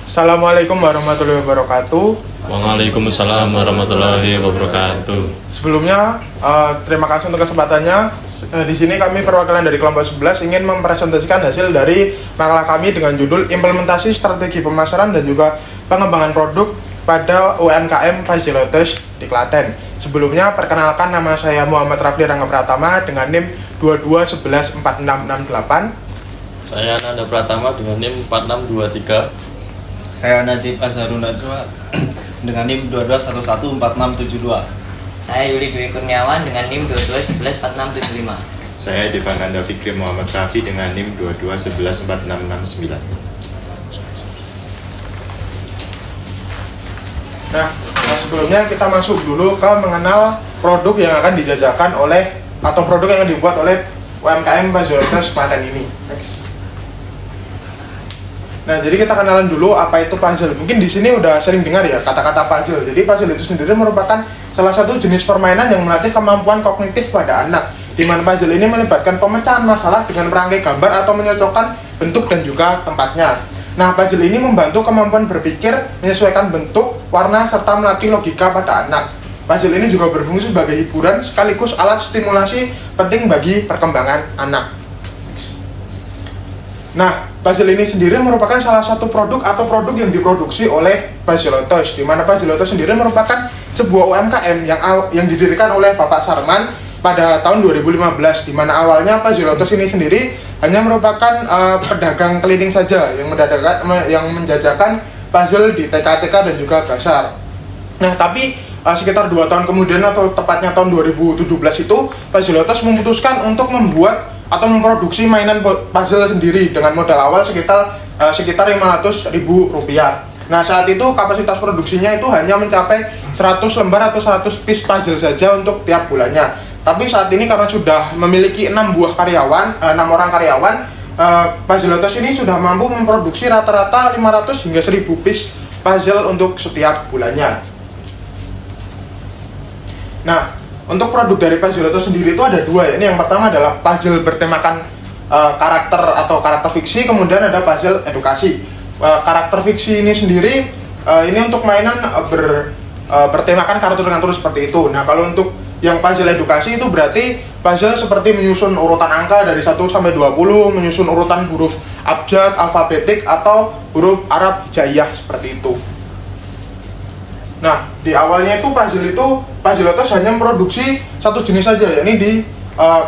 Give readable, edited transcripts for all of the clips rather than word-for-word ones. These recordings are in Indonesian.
Assalamualaikum warahmatullahi wabarakatuh. Waalaikumsalam warahmatullahi wabarakatuh. Sebelumnya, terima kasih untuk kesempatannya. Di sini kami perwakilan dari kelompok 11 ingin mempresentasikan hasil dari makalah kami dengan judul Implementasi Strategi Pemasaran dan juga Pengembangan Produk pada UMKM Fazilotos di Klaten. Sebelumnya, perkenalkan, nama saya Muhammad Rafli Rangga Pratama dengan NIM 22114668. Saya Nanda Pratama dengan NIM 4623. Saya Najib Azharun Najwa dengan NIM 22114672. Saya Yuli Dwi Kurniawan dengan NIM 22114675. Saya Devananda Fikri Muhammad Rafi dengan NIM 22114669. Nah, sebelumnya kita masuk dulu ke mengenal produk yang akan dijajakan oleh atau produk yang dibuat oleh UMKM Fazilotos Klaten ini. Next. Nah, jadi kita kenalan dulu apa itu puzzle. Mungkin di sini udah sering dengar ya kata-kata puzzle. Jadi puzzle itu sendiri merupakan salah satu jenis permainan yang melatih kemampuan kognitif pada anak. Di mana puzzle ini melibatkan pemecahan masalah dengan merangkai gambar atau menyocokkan bentuk dan juga tempatnya. Nah, puzzle ini membantu kemampuan berpikir, menyesuaikan bentuk, warna, serta melatih logika pada anak. Puzzle ini juga berfungsi sebagai hiburan sekaligus alat stimulasi penting bagi perkembangan anak. Nah, puzzle ini sendiri merupakan salah satu produk atau produk yang diproduksi oleh Fazilotos, di mana Fazilotos sendiri merupakan sebuah UMKM yang didirikan oleh Bapak Sarman pada tahun 2015, di mana awalnya Fazilotos ini sendiri hanya merupakan pedagang keliling saja yang menjajakan puzzle di TK-TK dan juga pasar. Nah, tapi sekitar 2 tahun kemudian atau tepatnya tahun 2017 itu Fazilotos memutuskan untuk membuat atau memproduksi mainan puzzle sendiri dengan modal awal sekitar Rp500.000. Nah, saat itu kapasitas produksinya itu hanya mencapai 100 lembar atau 100 piece puzzle saja untuk tiap bulannya. Tapi saat ini karena sudah memiliki 6 orang karyawan, Fazilotos ini sudah mampu memproduksi rata-rata 500 hingga 1000 piece puzzle untuk setiap bulannya. Nah, untuk produk dari Fazilotos sendiri itu ada 2 ya. Ini yang pertama adalah puzzle bertemakan karakter fiksi, kemudian ada puzzle edukasi. Karakter fiksi ini sendiri ini untuk mainan bertemakan kartun-kartun seperti itu. Nah, kalau untuk yang puzzle edukasi itu berarti puzzle seperti menyusun urutan angka dari 1 sampai 20, menyusun urutan huruf abjad, alfabetik atau huruf Arab hijaiyah seperti itu. Nah, di awalnya itu Fazilotos hanya memproduksi satu jenis saja, yakni di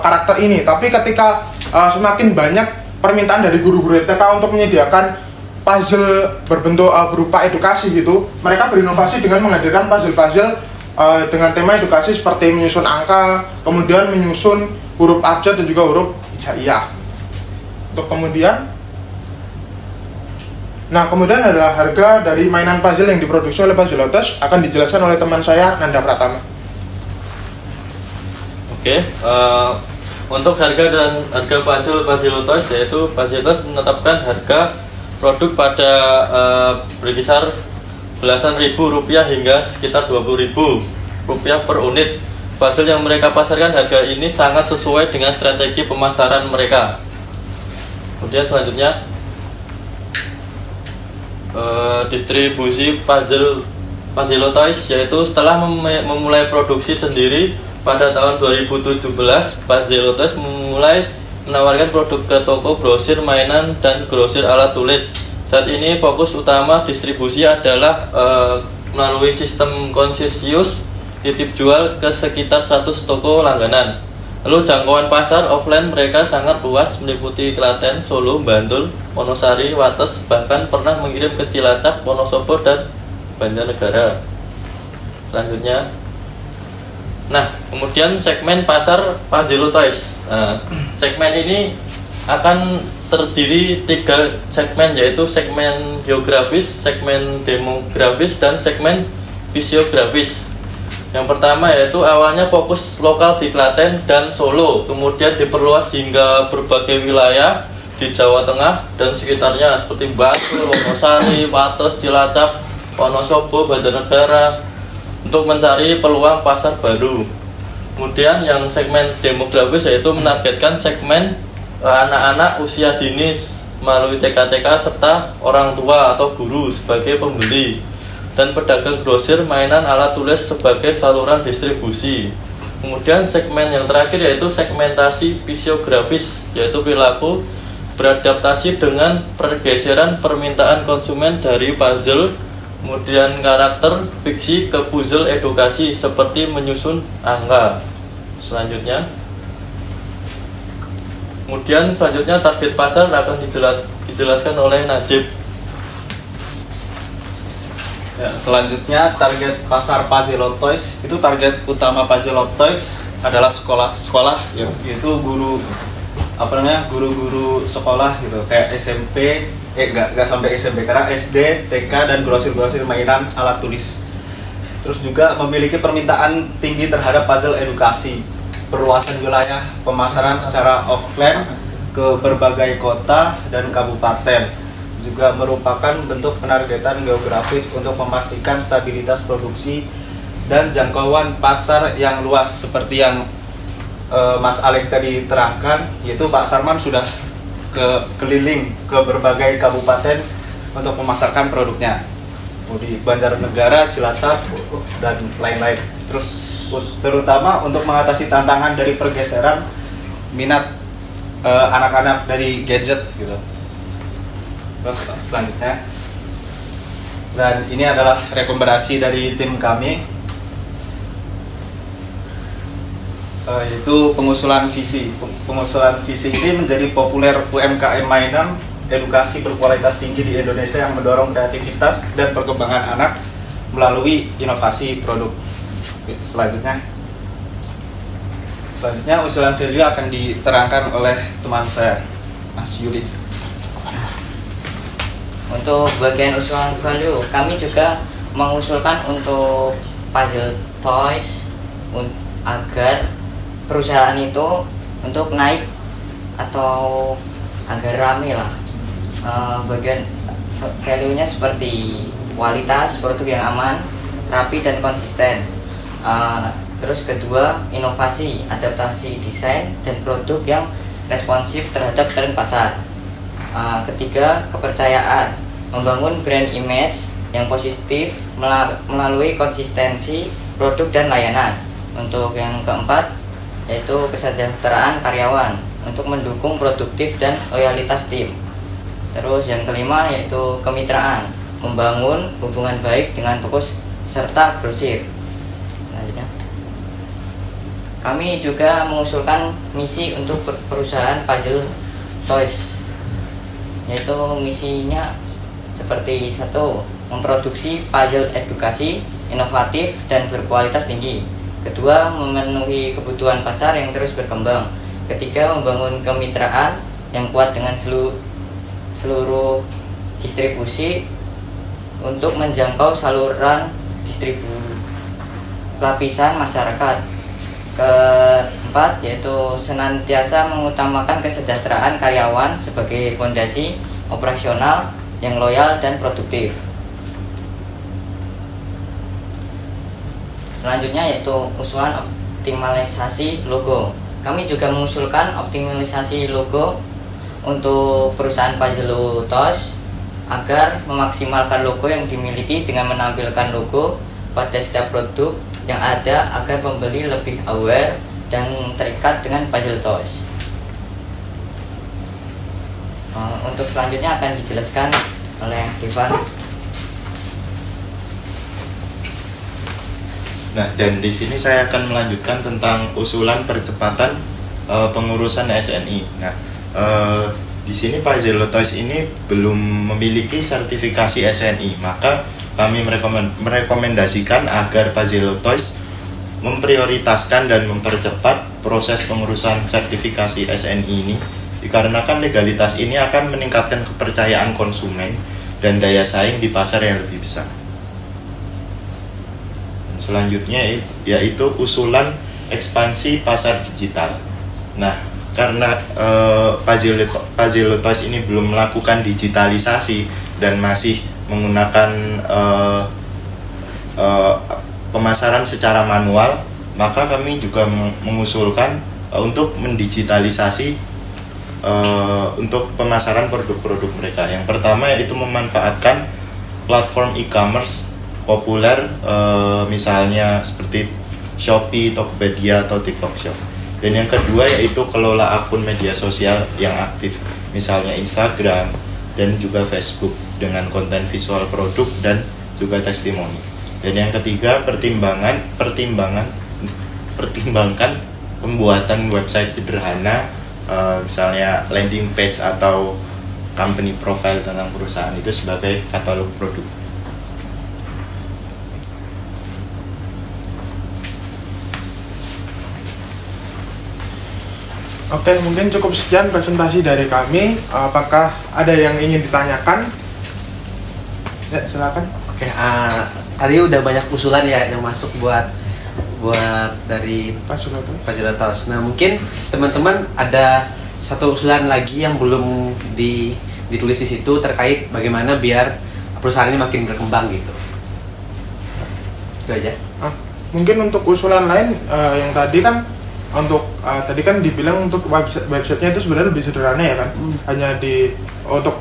karakter ini. Tapi ketika semakin banyak permintaan dari guru-guru TK untuk menyediakan puzzle berbentuk berupa edukasi gitu, mereka berinovasi dengan menghadirkan puzzle-puzzle dengan tema edukasi seperti menyusun angka, kemudian menyusun huruf abjad dan juga huruf hijaiyah. Kemudian adalah harga dari mainan puzzle yang diproduksi oleh Fazilotos akan dijelaskan oleh teman saya Nanda Pratama. Oke, untuk harga puzzle Fazilotos, yaitu Fazilotos menetapkan harga produk pada berkisar belasan ribu rupiah hingga sekitar 20.000 rupiah per unit. Puzzle yang mereka pasarkan harga ini sangat sesuai dengan strategi pemasaran mereka. Kemudian selanjutnya distribusi puzzle Fazilotos, yaitu setelah memulai produksi sendiri pada tahun 2017, Fazilotos mulai menawarkan produk ke toko grosir mainan dan grosir alat tulis. Saat ini fokus utama distribusi adalah melalui sistem konsensus titip jual ke sekitar 100 toko langganan. Lalu jangkauan pasar offline mereka sangat luas, meliputi Klaten, Solo, Bantul, Wonosari, Wates, bahkan pernah mengirim ke Cilacap, Wonosobo, dan Banjarnegara. Selanjutnya, kemudian segmen pasar Fazilotos. Segmen ini akan terdiri 3 segmen, yaitu segmen geografis, segmen demografis, dan segmen fisiografis. Yang pertama yaitu awalnya fokus lokal di Klaten dan Solo, kemudian diperluas hingga berbagai wilayah di Jawa Tengah dan sekitarnya seperti Bantul, Wonosari, Wates, Cilacap, Wonosobo, Banjarnegara untuk mencari peluang pasar baru. Kemudian yang segmen demografis yaitu menargetkan segmen anak-anak usia dini melalui TK-TK serta orang tua atau guru sebagai pembeli, dan pedagang grosir mainan alat tulis sebagai saluran distribusi. Kemudian segmen yang terakhir yaitu segmentasi fisiografis, yaitu perilaku beradaptasi dengan pergeseran permintaan konsumen dari puzzle, kemudian karakter fiksi ke puzzle edukasi seperti menyusun angka. Kemudian selanjutnya target pasar akan dijelaskan oleh Najib. Ya, selanjutnya target pasar Puzzle Toys. Itu target utama Puzzle Toys adalah sekolah-sekolah, yaitu guru-guru sekolah gitu, kayak SMP, nggak sampai SMP, karena SD, TK, dan grosir-grosir mainan alat tulis. Terus juga memiliki permintaan tinggi terhadap puzzle edukasi, perluasan wilayah pemasaran secara offline ke berbagai kota dan kabupaten, juga merupakan bentuk penargetan geografis untuk memastikan stabilitas produksi dan jangkauan pasar yang luas seperti yang Mas Alek tadi terangkan, yaitu Pak Sarman sudah keliling ke berbagai kabupaten untuk memasarkan produknya di Banjarnegara, Cilacap, dan lain-lain. Terutama untuk mengatasi tantangan dari pergeseran minat anak-anak dari gadget gitu. Terus selanjutnya, dan ini adalah rekomendasi dari tim kami, yaitu pengusulan visi. Pengusulan visi ini menjadi populer UMKM mainan edukasi berkualitas tinggi di Indonesia yang mendorong kreativitas dan perkembangan anak melalui inovasi produk. Selanjutnya usulan value akan diterangkan oleh teman saya, Mas Yuli. Untuk bagian usulan value, kami juga mengusulkan untuk Puzzle Toys agar perusahaan itu untuk naik atau agar rame lah. Bagian value-nya seperti kualitas produk yang aman, rapi, dan konsisten. Terus kedua, inovasi, adaptasi desain dan produk yang responsif terhadap tren pasar. Ketiga, kepercayaan, membangun brand image yang positif melalui konsistensi produk dan layanan. Untuk yang keempat, yaitu kesejahteraan karyawan untuk mendukung produktif dan loyalitas tim. Terus yang kelima, yaitu kemitraan, membangun hubungan baik dengan toko serta grosir. Selanjutnya, kami juga mengusulkan misi untuk perusahaan Puzzle Toys, yaitu misinya seperti 1. Memproduksi puzzle edukasi inovatif dan berkualitas tinggi. Kedua, memenuhi kebutuhan pasar yang terus berkembang. Ketiga, membangun kemitraan yang kuat dengan seluruh distribusi untuk menjangkau saluran lapisan masyarakat. Keempat, yaitu senantiasa mengutamakan kesejahteraan karyawan sebagai fondasi operasional yang loyal dan produktif. Selanjutnya yaitu usulan optimalisasi logo. Kami juga mengusulkan optimalisasi logo untuk perusahaan Puzzle Toys agar memaksimalkan logo yang dimiliki dengan menampilkan logo pada setiap produk yang ada agar pembeli lebih aware dan terikat dengan Puzzle Toys. Untuk selanjutnya akan dijelaskan oleh Devan. Nah, dan di sini saya akan melanjutkan tentang usulan percepatan pengurusan SNI. Nah, di sini Puzzle Toys ini belum memiliki sertifikasi SNI, maka kami merekomendasikan agar Puzzle Toys memprioritaskan dan mempercepat proses pengurusan sertifikasi SNI ini, dikarenakan legalitas ini akan meningkatkan kepercayaan konsumen dan daya saing di pasar yang lebih besar. Selanjutnya yaitu usulan ekspansi pasar digital. Nah, karena Puzzle Toys ini belum melakukan digitalisasi dan masih menggunakan pemasaran secara manual, maka kami juga mengusulkan untuk mendigitalisasi untuk pemasaran produk-produk mereka. Yang pertama yaitu memanfaatkan platform e-commerce populer, misalnya seperti Shopee, Tokopedia, atau TikTok Shop. Dan yang kedua yaitu kelola akun media sosial yang aktif, misalnya Instagram dan juga Facebook dengan konten visual produk dan juga testimoni. Dan yang ketiga pertimbangkan pembuatan website sederhana, misalnya landing page atau company profile tentang perusahaan itu sebagai katalog produk. Oke, mungkin cukup sekian presentasi dari kami. Apakah ada yang ingin ditanyakan? Ya, silakan. Oke, tadi udah banyak usulan ya yang masuk buat dari Pak Suloto. Pajilotos. Nah, mungkin teman-teman ada satu usulan lagi yang belum ditulis di situ terkait bagaimana biar perusahaan ini makin berkembang gitu. Itu aja. Mungkin untuk usulan lain yang tadi kan tadi kan dibilang untuk websitenya itu sebenarnya lebih sederhana ya kan, hanya untuk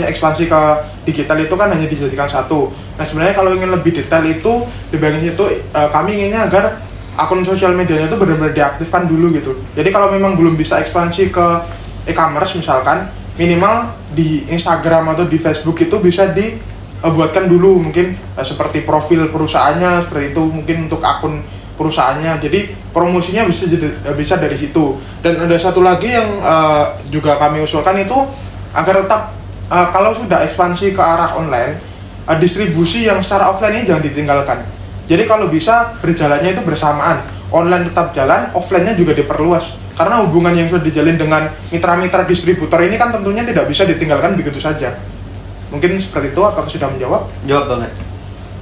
ekspansi ke digital itu kan hanya dijadikan satu. Nah sebenarnya kalau ingin lebih detail itu di bagian itu kami inginnya agar akun sosial medianya itu benar-benar diaktifkan dulu gitu. Jadi kalau memang belum bisa ekspansi ke e-commerce misalkan, minimal di Instagram atau di Facebook itu bisa dibuatkan dulu mungkin seperti profil perusahaannya seperti itu, mungkin untuk akun perusahaannya, jadi promosinya bisa dari situ. Dan ada satu lagi yang juga kami usulkan itu agar tetap kalau sudah ekspansi ke arah online, distribusi yang secara offline ini jangan ditinggalkan. Jadi kalau bisa berjalannya itu bersamaan, online tetap jalan, offline-nya juga diperluas, karena hubungan yang sudah dijalin dengan mitra-mitra distributor ini kan tentunya tidak bisa ditinggalkan begitu saja. Mungkin seperti itu. Apakah sudah menjawab? Jawab banget.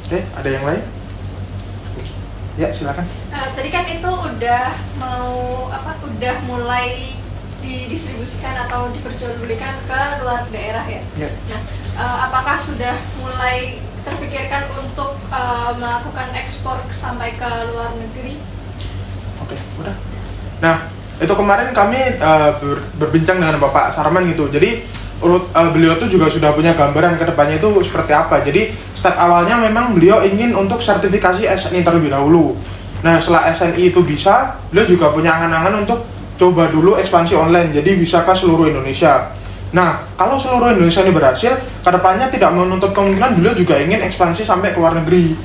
Oke, ada yang lain? Ya, silakan. Tadi kan itu udah mulai didistribusikan atau diperjualbelikan ke luar daerah ya. Ya. Nah, apakah sudah mulai terpikirkan untuk melakukan ekspor sampai ke luar negeri? Oke, udah. Nah, itu kemarin kami berbincang dengan Bapak Sarman gitu. Jadi beliau tuh juga sudah punya gambaran ke depannya itu seperti apa. Jadi step awalnya memang beliau ingin untuk sertifikasi SNI terlebih dahulu. Nah setelah SNI itu bisa, beliau juga punya angan-angan untuk coba dulu ekspansi online, jadi bisa ke seluruh Indonesia. Nah kalau seluruh Indonesia ini berhasil, kedepannya tidak menuntut kemungkinan beliau juga ingin ekspansi sampai ke luar negeri.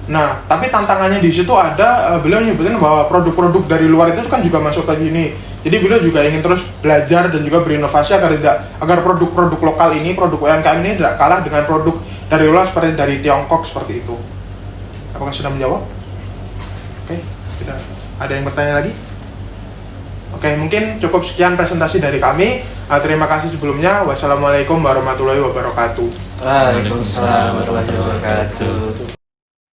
Nah tapi tantangannya di situ ada, beliau menyebutkan bahwa produk-produk dari luar itu kan juga masuk ke sini. Jadi beliau juga ingin terus belajar dan juga berinovasi agar produk-produk lokal ini, produk UMKM ini tidak kalah dengan produk dari luar seperti dari Tiongkok seperti itu. Apakah sudah menjawab? Oke, sudah. Ada yang bertanya lagi? Oke, mungkin cukup sekian presentasi dari kami. Terima kasih sebelumnya. Wassalamualaikum warahmatullahi wabarakatuh. Waalaikumsalam warahmatullahi wabarakatuh.